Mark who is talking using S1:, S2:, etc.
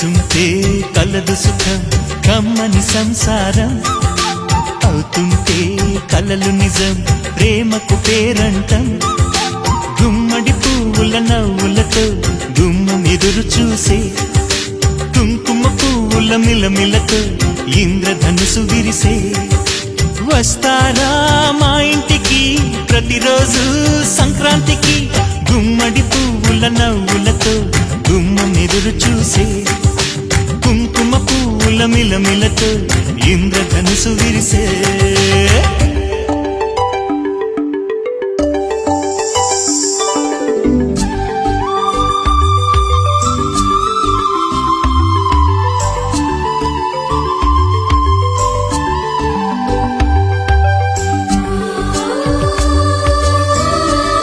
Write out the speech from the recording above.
S1: కలిసుంటే కలదు సుఖం కమ్మని సంసారం అవుతుంటే కలలు నిజం ప్రేమకు పేరంటం గుమ్మడి పువ్వుల నవ్వులతో గుమ్మం ఎదురు చూసే కుంకుమ పువ్వుల మిలమిలతో ఇంద్రధనుసు విరిసే వస్తారా మా ఇంటికి ప్రతిరోజు